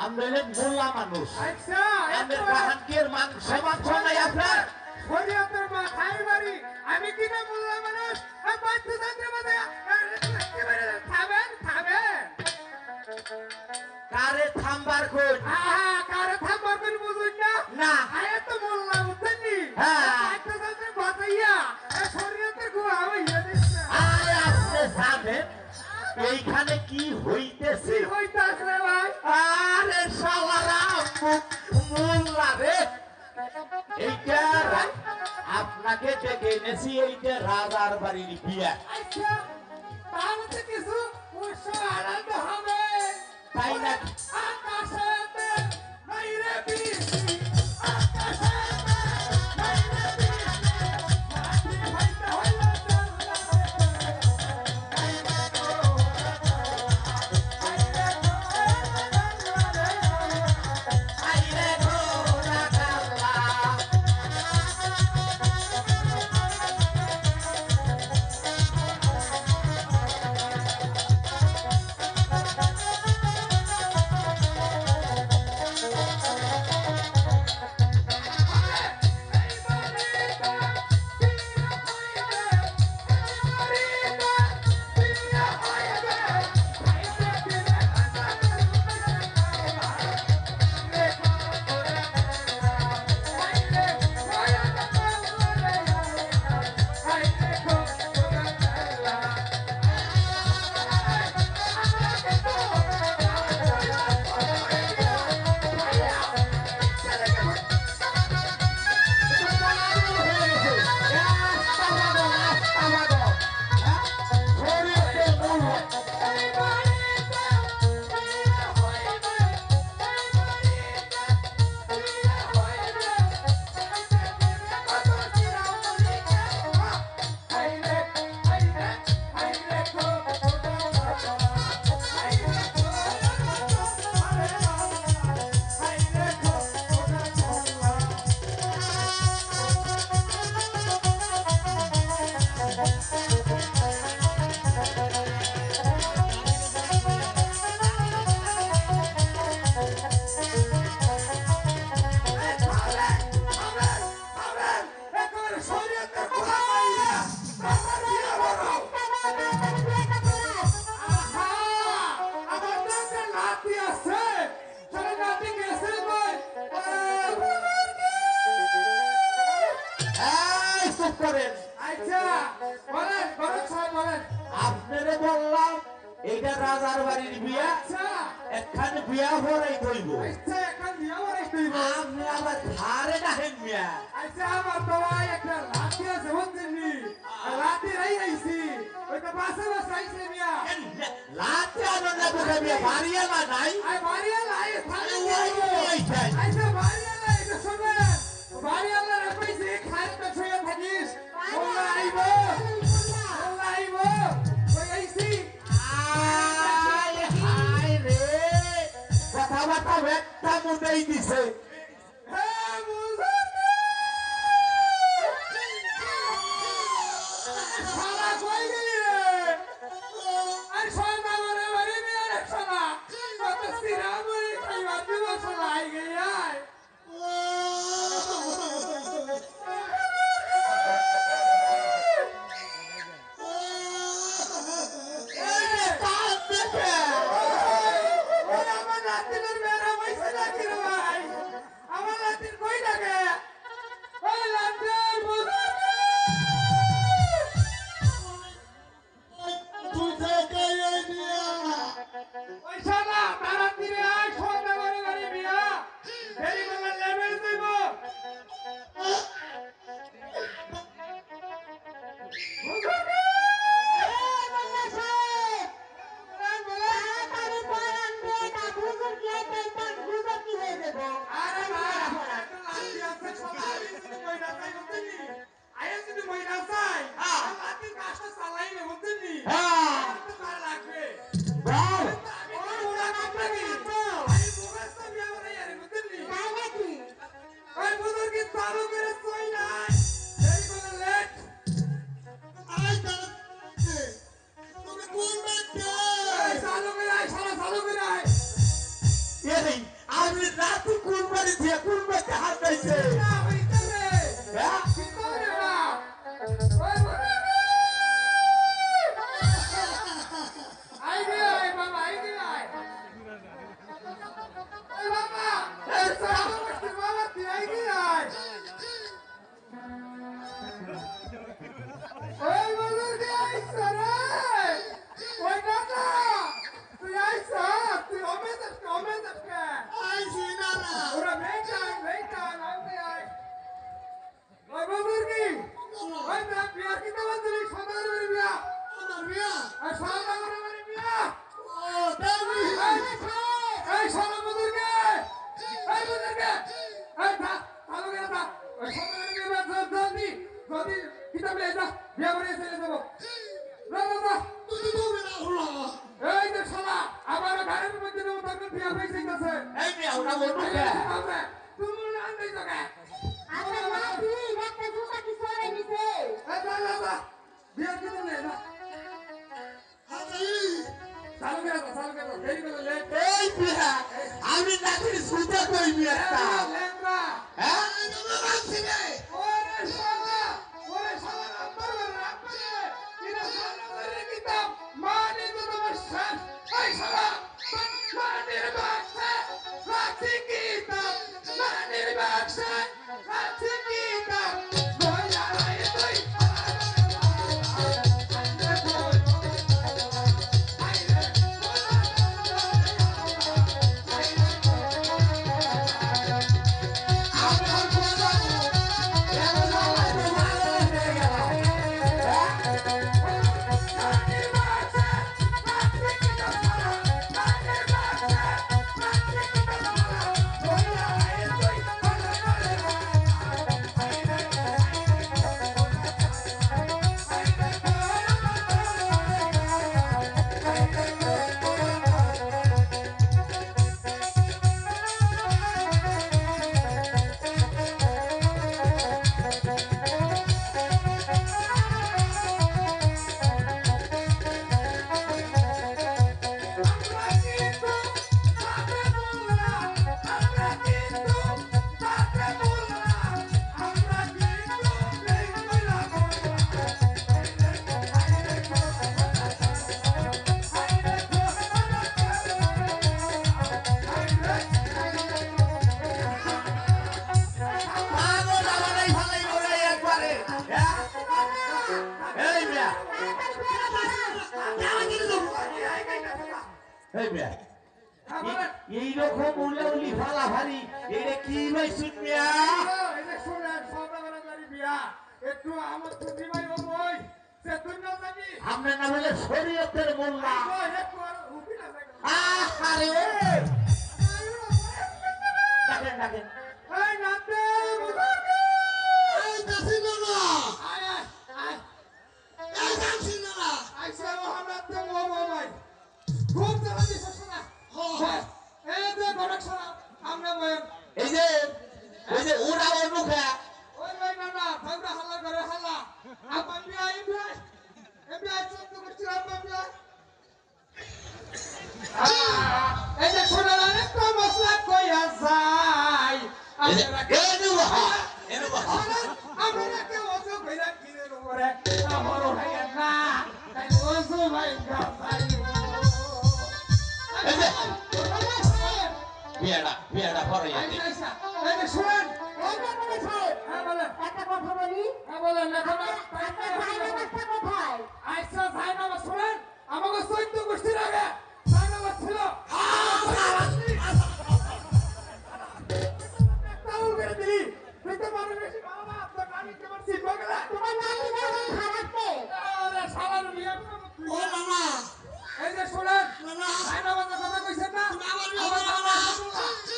আমরা মোল্লা মানুষ আমাদের বাহানকের মাংস মাংস নাই আপনার শরীয়তের মাথায় বাড়ি আমি কি না মোল্লা মানুষ বাচ্চাদের মধ্যে থামেন থামেন কারে থামবার কই কারে থামবার কই বুঝুন না না আয়া তো মোল্লা বুঝছেন নি বাচ্চাদের বাতাইয়া শরীয়তের গুয়া হইয়া দিছে আরে আপনি জানেন এইখানে কি হইতেছে হইতাছে ভাই আরে শালারা মোল্লা রে এইটা আপনাকে ডেকে এনেছি এইটা রাজার বাড়ির বিয়া আচ্ছা তাহলে তো কিছু উৎসব আনন্দ হবে তাই না আকাশেতে নাইরে বৃষ্টি আকাশেতে নাইরে বৃষ্টি মাটি হইতে হইলে আপনারে বললাম এইটা রাজার বাড়ির বিয়া এখানে বিয়া হরাই কইব আপনি আবার ধারে নাহেন মিয়া আমার বাবা একটা লাঠি আছে বুঝছেন লাঠি আইছি ওইটা বাসে বাসে আইছে মিয়া লাঠি আনন্দ করে মিয়া বাড়িয়ালা নাই বাড়িয়ালা আইছে বাড়িয়ালা এটা শুনেন বাড়িয়ালা রাখাইছে খাইতে ছুঁয়ে থাকিস মোল্লা আইব মোল্লা আইব ওই আইছি হাই রে কথাবার্তা একটা মুন্ডাই দিছে হ্যাঁ বুঝুন শালা কই গেলি রে আর শালা মরে মরে মিয়া রে শালা কত সিরা মরে খাইবার দিব শালা আই গই আয় যদি কিতাব নিয়ে যা বিয়া করে চলে যাবো না না না তুই তো না হলো এই যে শালা আমার ঘরের মধ্যে তো তোর বিয়া হয়ে যাইতাছে এই মিয়া ওটা বলবো কে তুমি না আনতে যাবে আচ্ছা নাতি একটা জুতা কি সরে নিছে এই যা যা যা বিয়া কিনে নে না হাজি চালু করে দেরি করে লেট এই মিয়া আমি নাতির সুতা কই মিয়া লেটরা হ্যাঁ এই না রাখছি রে ওরে শালা নাম্বার এরা শালা মেরে কিতাব মানে তো তোমার শেষ এই শালা মানের বাক্সে রাখছি কিতাব মানের বাক্সে রাখছি কিতাব দয়া আয় তুই এইরকম উল্লাউলি ফালাফালি এটা কি ভাই শুনমিয়া এটা শুনে সদাগরদারি বিয়া একটু আমার তুমি ভাই ওই সে তুই না জানি আমরা না বলে শরীয়তের মোল্লা একটু আর উঠি না যাই আরে ডাকেন এই নাতে মুজাকে এই কাছে না আয় আয় এই কাছে না আইসা মহানাতে মোমো ভাই খুব জ্বালা দিছ শোনা এই যে গড়ক শোনা আমরা বয়েন এই যে ওরা ওর মুখে ওই ভাই না না থাকবে হাল্লা করে হাল্লা আপন বিয়া এমবিআই চন্দ করছি আপন বিয়া এই যে শোনা একটা মশলা কইয়া যাই আমরা কে ওজো কইরা কিনে করে আমার হইয়া না তাই ওজো ভাই গাছাই বিয়াটা পরে এই যে শুনেন এই যে মনে সাহেব হ্যাঁ বলেন একটা কথা বলি হ্যাঁ বলেন এখন আপনার ভাইয়ের বাচ্চা কোথায় আইসা জায়নামাজ শুনেন আমাকে 14 গোষ্ঠীর আগে জায়নামাজ ছিল তাও করে দিলি তুই তো মানুষ বেশি ভালো না তোর নানি কেমন শিখবো গেলা তোমার নাতি না খারাপ কে আরে শালার বিয়ে ও মামা এই যে শুনেন মামা জায়নামাজের কথা কইছেন না আমার বিয়ে আমার হবে বাবা না।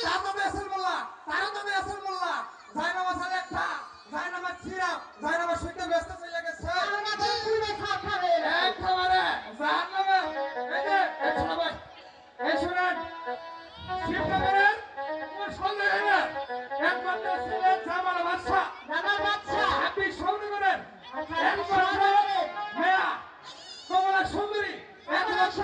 তা তো বেসল মোল্লা তারও তো বেসল মোল্লা জায়নামাজ আর একটা জায়নামাজ ছিলাম জায়নামাজ শুনতে ব্যস্ত চলে গেছে আমরা তো শুনে খাও খাবে একেবারে জাহান্নামে এই যে এই শোনো ভাই এই শুনেন শিবনগরের কোন সন্দেহে একমাত্র ছিলেন জামাল বাদশা জামাল বাদশা আপনি সৌনগরের আচ্ছা, একমাত্র সৌনগরের। মেয়া কমলা সুন্দরী 1 লক্ষ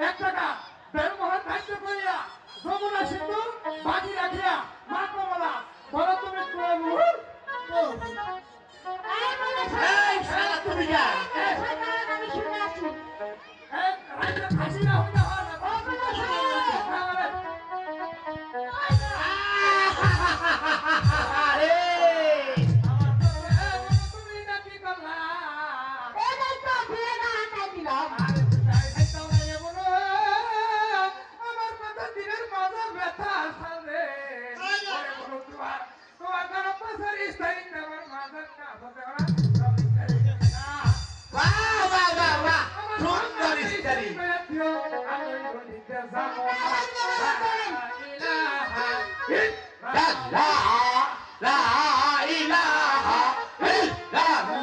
1 টাকা ব্যবহার দায়িত্ব করিয়া যমুনা সিন্ধু বাকি রাখিয়া মা কমলা বলো তুমি প্রভুর এই মনে এই সাহেব শালা তুমি যা এই সরকার আমি শুনে আছি এক রাজ্য ফাঁসি না হইতে হয় না এই মনে সাহেব আরে তুমি না কি করলা এই তো ফিরে না হাঁটাই দিলাম আমার মাথা দিনের মাথা ব্যথা সারে তোমার কারো পাশার স্থায়ী আমার মাথা বাহ সুন্দর স্ত্রী লা ইলাহা ইল্লাল্লাহ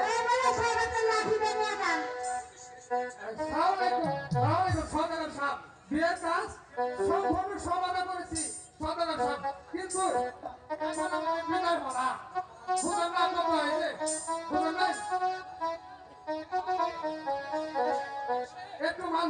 এই বলে সাহেবের লাঠি দিয়ে নিয়ে যান। বিয়ের কাজ সম্পূর্ণ সমাধান করেছি সদাগর সাহেব, কিন্তু এখন আমাকে বিদায় বলা বুঝলেন না কত হয়েছে, বুঝলেন না একটু মাল